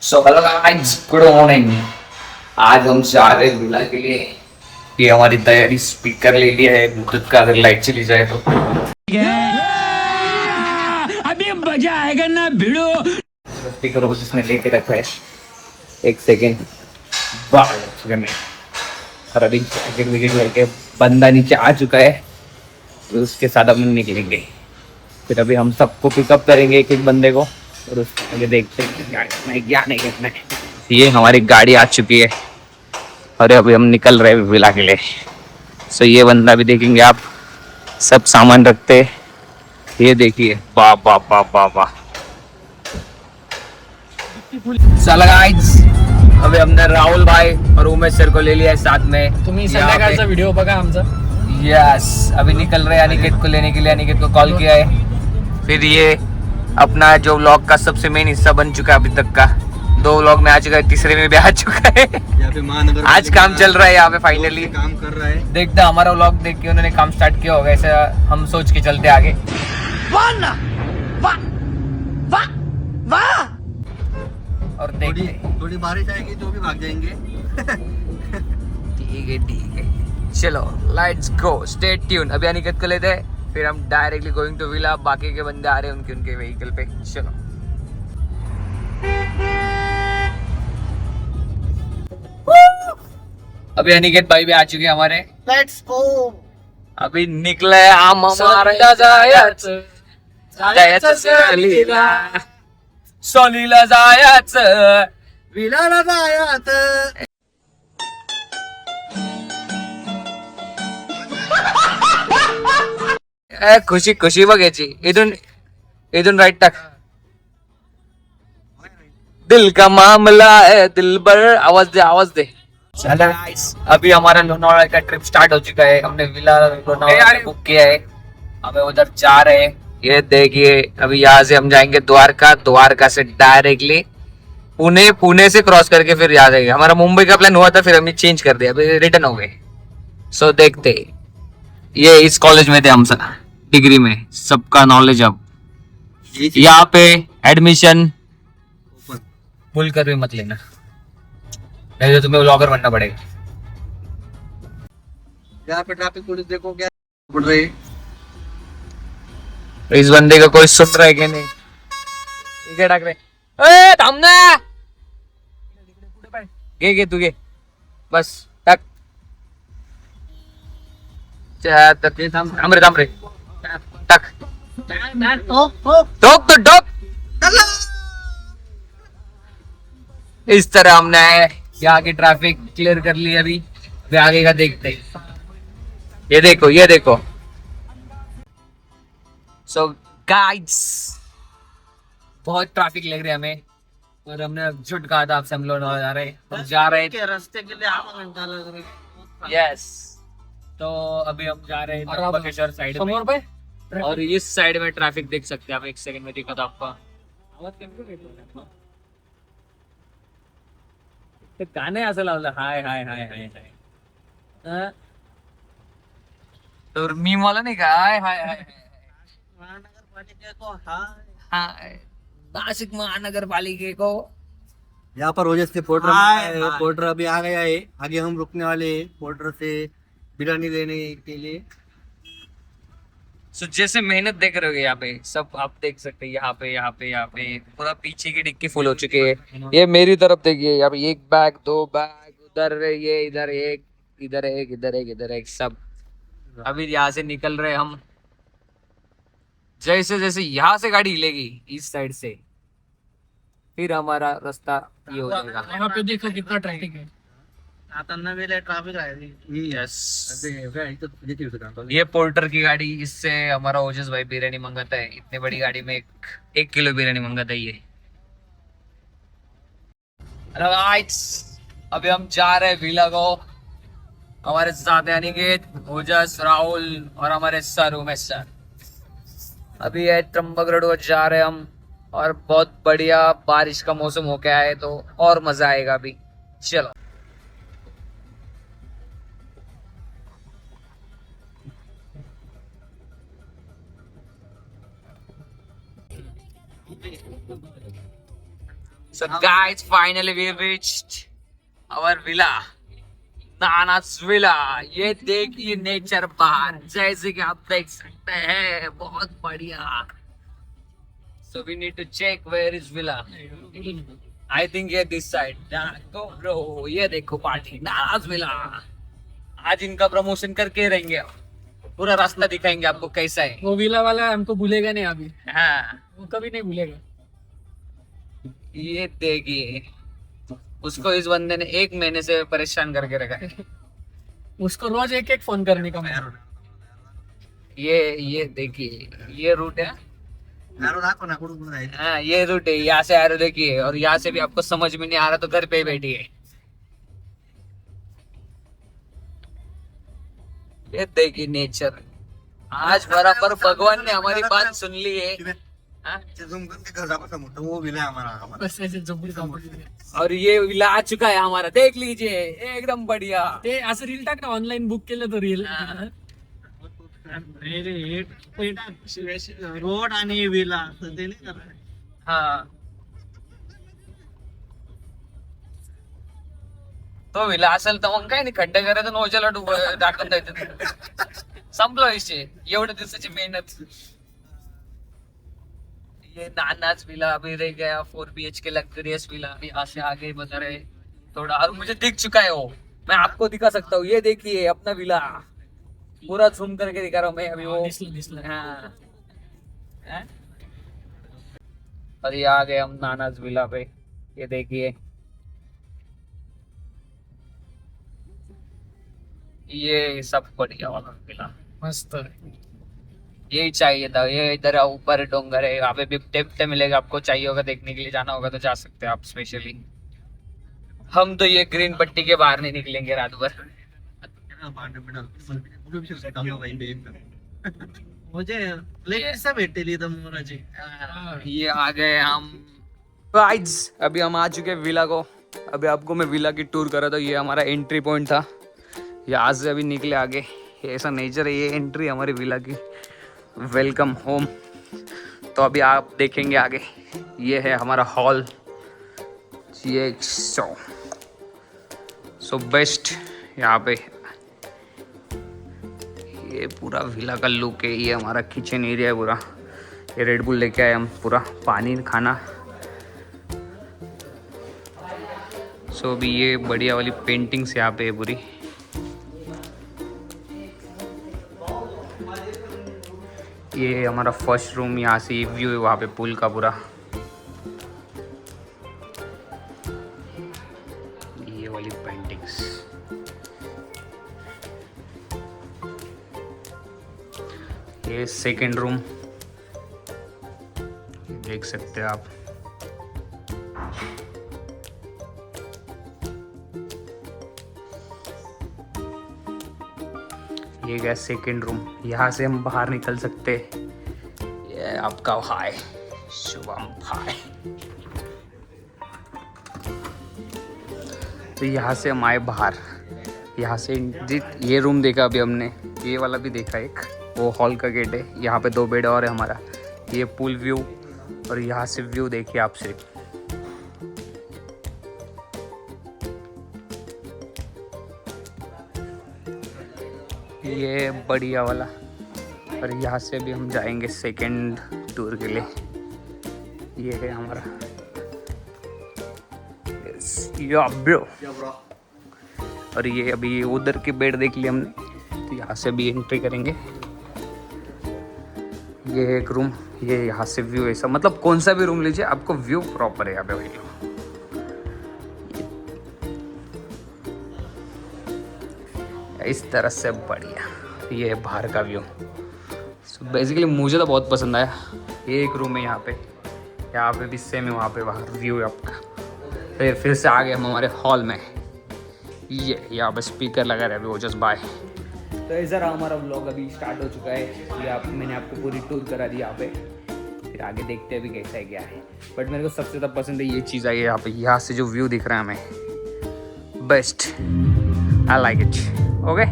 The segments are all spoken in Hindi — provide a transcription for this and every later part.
So hello guys, good morning. आज हम जा रहे हैं विला के लिए। ये हमारी तैयारी, स्पीकर ले लिया है ब्लूटूथ का, अगर लाइट चली जाए तो अभी मजा आएगा ना भिड़ो। स्पीकर उसने लेके रखा है। एक सेकेंड, बाहर रनिंग जैकेट विकेट लेके बंदा नीचे आ चुका है, तो उसके साथ हम निकलेंगे। फिर अभी हम सबको पिकअप करेंगे, एक एक बंदे को, और उसके आगे देखते हैं क्या करना है क्या नहीं करना है। ये हमारी गाड़ी आ चुकी है और अभी हम निकल रहे हैं विला के लिए। सो ये बंदा भी देखेंगे आप, सब सामान रखते हैं। ये देखिए, वाह वाह वाह वाह वाह। चल गाइस, अभी हमने राहुल भाई और उमेश सर को ले लिया है साथ में। तुम्ही संध्याकाळचा व्हिडिओ बघा आमचा। यस, अभी निकल रहे हैं अनिकेत को लेने के लिए। अनिकेत को कॉल किया है। फिर ये अपना जो व्लॉग का सबसे मेन हिस्सा बन चुका है अभी तक का। 2 व्लॉग में आ चुका है, तीसरे में भी आ चुका है। यहाँ पे महानगर आज काम चल रहा है यहाँ पे फाइनली। काम कर रहा है। देखते हैं, हमारा व्लॉग देख के उन्होंने काम स्टार्ट किया होगा, ऐसा हम सोच के चलते आगे। और देखते हैं। थोड़ी बारिश आएगी तो भी भाग जाएंगे। ठीक है, चलो लेट्स गो, स्टे ट्यून। अभी अनिकेत को लेते हैं, फिर हम डायरेक्टली गोइंग टू विला। बाकी के बंदे आ रहे हैं उनके व्हीकल पे। चलो अभी अनिकेत भाई भी आ चुके हैं हमारे। Let's go. अभी निकले हम हमारे जायचं सोलीला जायचं विलाला जायात. खुशी खुशी बघायची. इथून राईट टाक. दिल का मामला है दिल भर. आवाज दे. चला गाइस, अभी हमारा लोनावाला का ट्रिप स्टार्ट हो चुका है। हमने विला लोनावाला बुक किया है, हमें उधर जा रहे हैं। ये देखिए, अभी यहाँ से हम जाएंगे द्वारका से डायरेक्टली पुणे से क्रॉस करके फिर यहाँ जाएंगे। हमारा मुंबई का प्लान हुआ था, फिर हमने चेंज कर दिया, अभी रिटर्न हो गए। सो देखते, ये इस कॉलेज में थे हम सब, डिग्री में सबका नॉलेज। अब यहाँ पे एडमिशन भूल कर भी मत लेना, नहीं तो तुम्हें व्लॉगर बनना पड़ेगा। यहाँ पे ट्रैफिक पुलिस देखो क्या पड़ रही है। इस बंदे का कोई सुन रहा है कि नहीं? ठीक है, डाक रहे। ए थांब ना, गे तू गे, बस टाक. थांब रे टाक. ठोक तो ठोक. इस तरह हमने यहाँ की ट्रैफिक क्लियर कर ली। अभी आगे का देखते हैं। ये देखो सो गाइड्स, बहुत ट्रैफिक लग रही है हमें, और हमने झूठ कहा था आपसे हम लोग जा रहे हैं। हम जा रहे हैं रास्ते के लिए आधा घंटा लग रहा है। यस। तो अभी हम जा रहे हैं त्र्यंबकेश्वर साइड में, और इस साइड में ट्रैफिक देख सकते हैं आप। एक सेकंड में दिखा था आपका ते गाणे असं लावलं, हाय हाय हाय हाय हाय. तर मी मला नाही का हाय हाय हाय महानगर पालिका को हाय. हाय. नाशिक महानगरपालिके को यहाँ पर ओजस के पोर्टर पोर्टर अभी आ गया है। आगे हम रुकने वाले हैं पोर्टर से बिरयानी लेने के लिए। सो जैसे मेहनत देख रहे हो यहाँ पे, सब आप देख सकते हैं। यहाँ पे पूरा पीछे की डिक्की फुल हो चुकी है। ये मेरी तरफ देखिए, यहाँ पे 1 बैग 2 बैग, उधर ये, इधर एक सब। अभी यहाँ से निकल रहे हम। जैसे यहाँ से गाड़ी हिलेगी इस साइड से, फिर हमारा रास्ता ये हो जाएगा। यहाँ पे देखो कितना ट्रैफिक है। आता नवेले ट्रैफिक आहे. यस, ये पोर्टर की गाड़ी, इससे हमारा ओजस भाई बिरयानी मंगाता है। इतनी बड़ी गाड़ी में 1 किलो बिरयानी मंगाता है ये। हेलो गाइस, अभी हम जा रहे हैं विला को। हमारे साथ है अनिकेत, ओजस, राहुल और हमारे सर उमेश सर। अभी है त्र्यंबक रोड जा रहे हैं हम, और बहुत बढ़िया बारिश का मौसम हो गया है, तो और मजा आएगा अभी। चलो So guys, finally we reached our villa, नाना's villa. ये देखिए नेचर बाहर, जैसे कि आप देख सकते हैं, बहुत बढ़िया. So we need to check where is villa. I think ये this side. Go bro, ये देखो पार्टी, नाना's villa. आज इनका प्रमोशन करके रहेंगे, पूरा रास्ता दिखाएंगे आपको कैसा है. वो विला वाला हमको भूलेगा नहीं अभी, हाँ, वो कभी नहीं भूलेगा. ये देखिए, उसको इस बंदे ने 1 महीने से परेशान करके रखा है. उसको रोज एक एक फोन करने का मेरा. ये देखिए, ये रूट है. एरो दाखव ना कुठून जायचं. हाँ, ये रूट है. यहाँ से एरो देखिए, और यहाँ से भी आपको समझ में नहीं आ रहा तो घर पे ही बैठिए. ये देखिए नेचर. आज बराबर भगवान ने हमारी बात सुन ली है. हाँ? झुम करके घर जापा मोठं वो विला आहे आम्हाला. बस ऐसे झोपडी झोपडी. और ये विला आ चुका है हमारा, देख लीजिए, एकदम बढ़िया. ते असं रील टाक ना, ऑनलाईन बुक केलं तर रील. रोड आणि विला ते नाही करणार. हाँ, तो विला असेल तर मग काय नाही, खड्डे करायचं आणि ओझ्याला टाकून द्यायचं. संपलं विषय, एवढ्या दिवसाची मेहनत. ये नाना's विला अभी रह गया 4 BHK लग्जरियस विला. यहाँ से आगे बता रहे थोड़ा, और मुझे दिख चुका है वो, मैं आपको दिखा सकता हूँ. ये देखिए अपना विला, पूरा झूम करके दिखा रहा हूँ मैं अभी. वो दिसलं. हाँ. हाँ? और ये आ गए हम नाना's विला पे. ये देखिए, ये सब बढ़िया वाला विला, मस्त. यही चाहिए था. ये इधर ऊपर डोंगर है, यहाँ पे भी टिप्ट मिलेगा. आपको चाहिए होगा, देखने के लिए जाना होगा तो जा सकते हैं आप स्पेशली. हम तो ये ग्रीन पट्टी के बाहर नहीं निकलेंगे रात भर. मुझे लेटेस्ट भेटेल इथं मोराची. ये आ गए हम. गाइस, अभी हम आ चुके हैं विला को. अभी आपको मैं विला की टूर कर रहा था. ये हमारा एंट्री पॉइंट था, यहाँ से अभी निकले आगे. ये ऐसा नेचर है, ये एंट्री हमारी विला की. Welcome home. तो अभी आप देखेंगे आगे, ये है हमारा हॉल. ये सो बेस्ट यहाँ पे. ये पूरा विला का लुक है. ये हमारा किचन एरिया है पूरा. ये रेड बुल लेके आए हम, पूरा पानी खाना. सो अभी ये बढ़िया वाली पेंटिंग्स यहाँ पे है पूरी. ये हमारा फर्स्ट रूम, यहाँ से व्यू है वहाँ पे पुल का पूरा. ये वाली पेंटिंग्स. ये सेकंड रूम, देख सकते हैं आप. ये गया सेकेंड रूम. यहाँ से हम बाहर निकल सकते. ये आपका भाई शुभम भाई. तो यहाँ से हम आए बाहर. यहाँ से ये रूम देखा अभी हमने, ये वाला भी देखा एक, वो हॉल का गेट है. यहाँ पे 2 बेड और है हमारा. ये पूल व्यू, और यहाँ से व्यू देखिए आप सिर्फ. ये बढ़िया वाला. और यहाँ से भी हम जाएंगे सेकंड टूर के लिए. ये है हमारा ब्रो. और ये अभी उधर के बेड देख लिया हमने, तो यहाँ से भी एंट्री करेंगे. ये एक रूम, ये यहाँ से व्यू ऐसा, मतलब कौन सा भी रूम लीजिए आपको व्यू प्रॉपर है यहाँ पे भाई. इस तरह से बढ़िया. ये है बाहर का व्यू. बेसिकली मुझे तो बहुत पसंद आया. ये एक रूम है यहाँ पे भी सेम है, वहाँ पे बाहर व्यू है आपका. फिर से आ गए हम हमारे हॉल में. ये यहाँ पे स्पीकर लगा रहे अभी, वो जस्ट बाय. तो इधर हमारा व्लॉग अभी स्टार्ट हो चुका है. ये मैंने आपको पूरी टूर करा दी यहाँ पे. फिर आगे देखते हैं अभी कैसा है क्या है. बट मेरे को सबसे ज़्यादा पसंद है ये चीज़ आई है यहाँ पे. यहाँ से जो व्यू दिख रहा है हमें, best. I like it. Okay,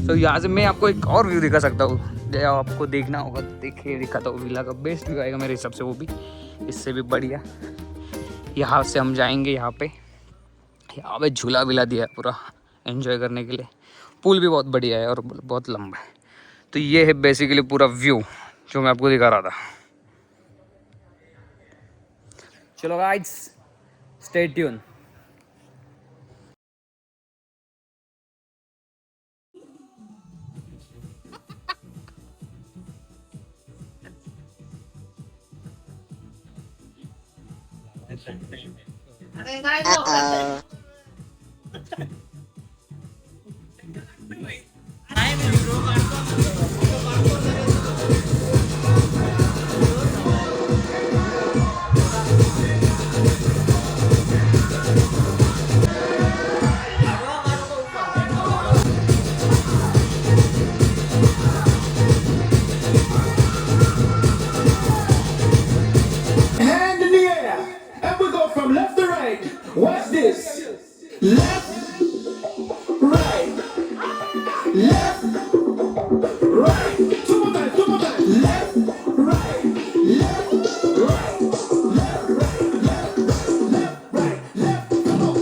तो यहाँ से मैं आपको एक और व्यू दिखा सकता हूँ. आपको देखना होगा तो देखिए, दिखाता हूँ. विला का बेस्ट व्यू आएगा मेरे हिसाब से, वो भी इससे भी बढ़िया. यहाँ से हम जाएंगे यहाँ पे झूला विला दिया है पूरा एंजॉय करने के लिए। पूल भी बहुत बढ़िया है और बहुत लंबा है। तो ये है बेसिकली पूरा व्यू जो मैं आपको दिखा रहा था। चलो guys, stay tune. Hand in the air, and we go from left to right. Watch this. Left, right, left, right. Two more times, two more times. Left, right, left, right, left, right, left, right, left, right, left. Come on.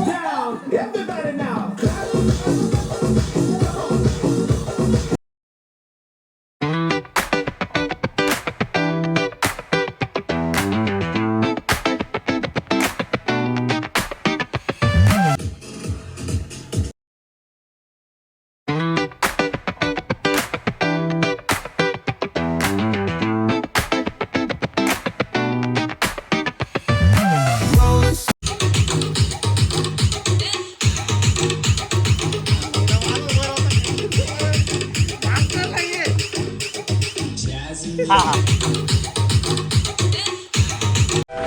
Down, everybody now.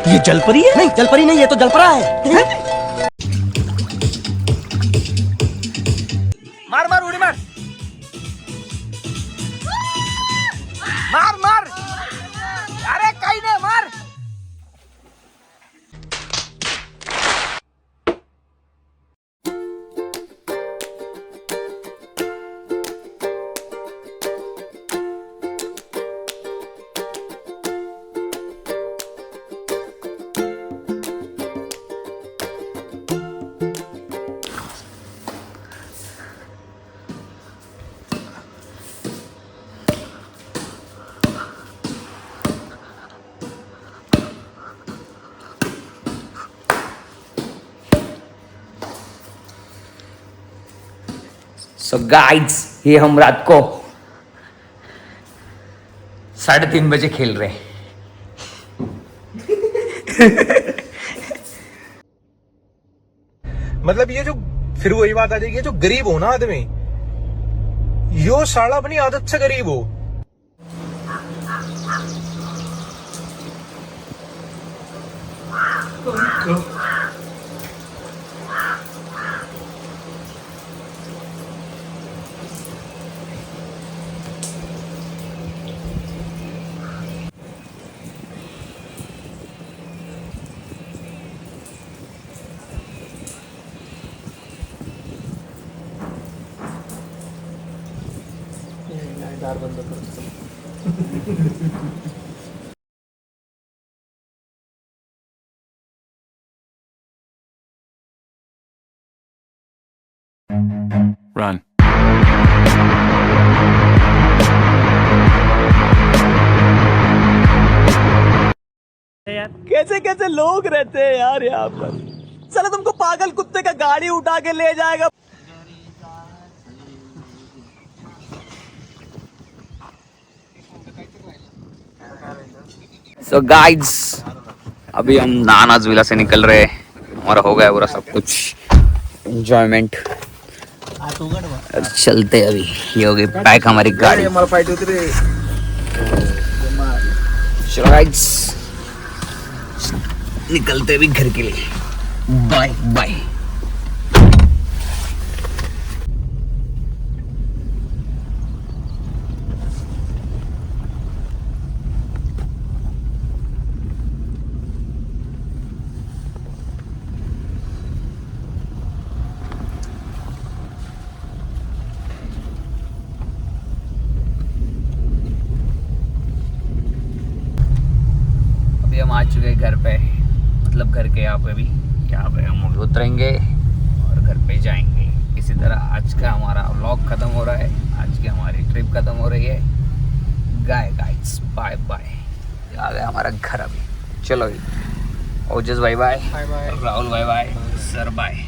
ये जलपरी है? नहीं जलपरी नहीं, ये तो जलपरा है। मार मार उड़ी मार, मार मार, अरे काही नाही, मार। सो गाइड्स, ये हम रात को 3:30 बजे खेल रहे हैं। मतलब ये जो फिर वही बात आ जाएगी, जो गरीब हो ना आदमी, यो साला अपनी आदत से गरीब हो। दार बंद कर। Run. कैसे कैसे लोग रहते हैं यार यहाँ पर। चलो तुमको पागल कुत्ते का गाड़ी उठा के ले जाएगा। सो गाइड्स, अभी हम नानाज विला से निकल रहे हैं। हमारा हो गया पूरा सब कुछ एंजॉयमेंट। चलते अभी, ये हो गई पैक हमारी गाड़ी। चलो गाइड्स, निकलते अभी घर के लिए। Bye bye. अभी हम आ चुके हैं घर पे, मतलब घर के यहाँ पे हम अभी उतरेंगे और घर पे जाएंगे। इसी तरह आज का हमारा व्लॉग खत्म हो रहा है, आज की हमारी ट्रिप खत्म हो रही है। Guys bye bye. आ गया हमारा घर अभी। चलो Ojas bye bye, Rahul bye bye, sir bye.